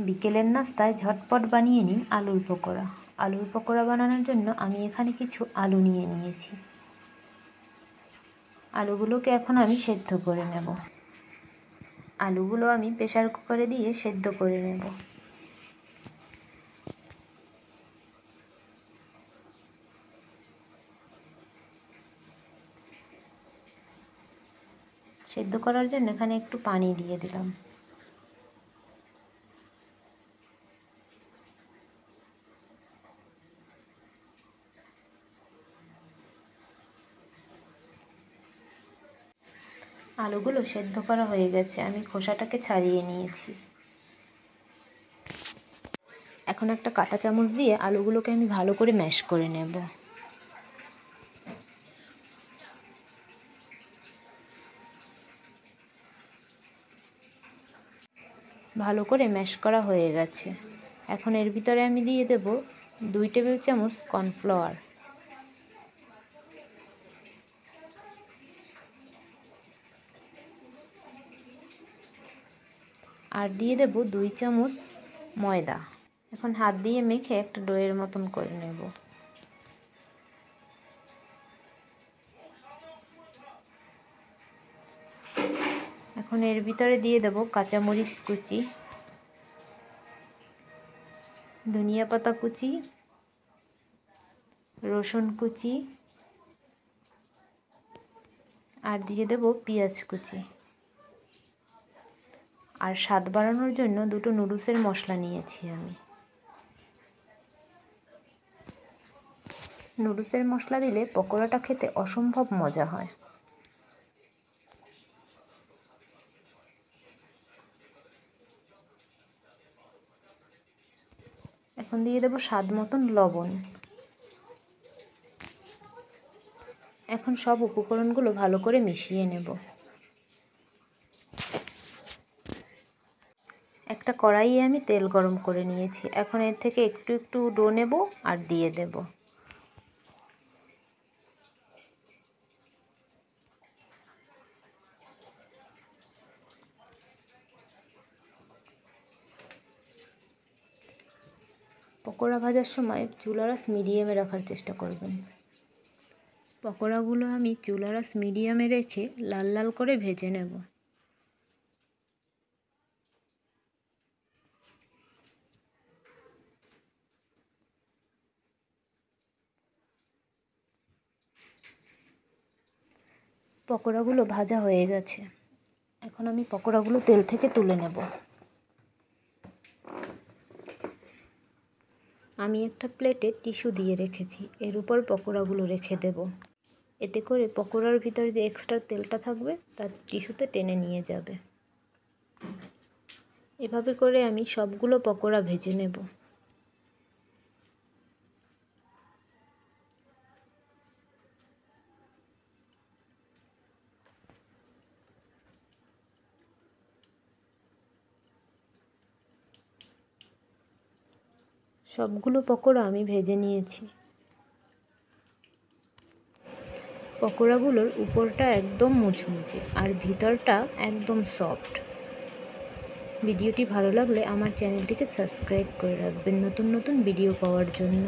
বিকেলের নাস্তায় ঝটপট বানিয়ে নিন আলুর পকোড়া। আলুর পকোড়া বানানোর জন্য আমি এখানে কিছু আলু নিয়ে নিয়েছি। আলুগুলোকে এখন আমি সেদ্ধ করে নেব। আলুগুলো আমি প্রেসার কুকারে দিয়ে সেদ্ধ করে নেব। সেদ্ধ করার জন্য এখানে একটু পানি দিয়ে দিলাম। আলুগুলো সেদ্ধ করা হয়ে গেছে, আমি খোসাটাকে ছাড়িয়ে নিয়েছি। এখন একটা কাঁটা চামচ দিয়ে আলুগুলোকে আমি ভালো করে ম্যাশ করে নেব। ভালো করে ম্যাশ করা হয়ে গেছে। এখন এর ভিতরে আমি দিয়ে দেব 2 টেবিল চামচ কর্নফ্লাওয়ার, আর দিয়ে দেব 2 চামচ ময়দা। এখন হাত দিয়ে মেখে একটা ডোয়ের মতন করে নেব। এখন এর ভিতরে দিয়ে দেব কাঁচামরিচ কুচি, ধনিয়া পাতা কুচি, রসুন কুচি, আর দিয়ে দেব পেঁয়াজ কুচি। আর স্বাদ বাড়ানোর জন্য 2টো নুডলসের মশলা নিয়েছি আমি। নুডলসের মশলা দিলে পকোড়াটা খেতে অসম্ভব মজা হয়। এখন দিয়ে দেব স্বাদ মতন লবণ। এখন সব উপকরণগুলো ভালো করে মিশিয়ে নেব। একটা কড়াইয়ে আমি তেল গরম করে নিয়েছি। এখন এর থেকে একটু একটু ডো নেব আর দিয়ে দেব। পকোড়া ভাজার সময় চুলার আঁচ মিডিয়ামে রাখার চেষ্টা করবেন। পকোড়াগুলো আমি চুলার আঁচ মিডিয়ামে রেখে লাল লাল করে ভেজে নেব। পকোড়াগুলো ভাজা হয়ে গেছে। এখন আমি পকোড়াগুলো তেল থেকে তুলে নেব। আমি একটা প্লেটে টিস্যু দিয়ে রেখেছি, এর উপর পকোড়াগুলো রেখে দেব। এতে করে পকোড়ার ভিতরে যে এক্সট্রা তেলটা থাকবে তা টিস্যুতে টেনে নিয়ে যাবে। এভাবে করে আমি সবগুলো পকোড়া ভেজে নেব। সবগুলো পকোড়া আমি ভেজে নিয়েছি। পকোড়াগুলোর উপরটা একদম মুচমুচে আর ভিতরটা একদম সফট। ভিডিওটি ভালো লাগলে আমার চ্যানেলটিকে সাবস্ক্রাইব করে রাখবেন নতুন নতুন ভিডিও পাওয়ার জন্য।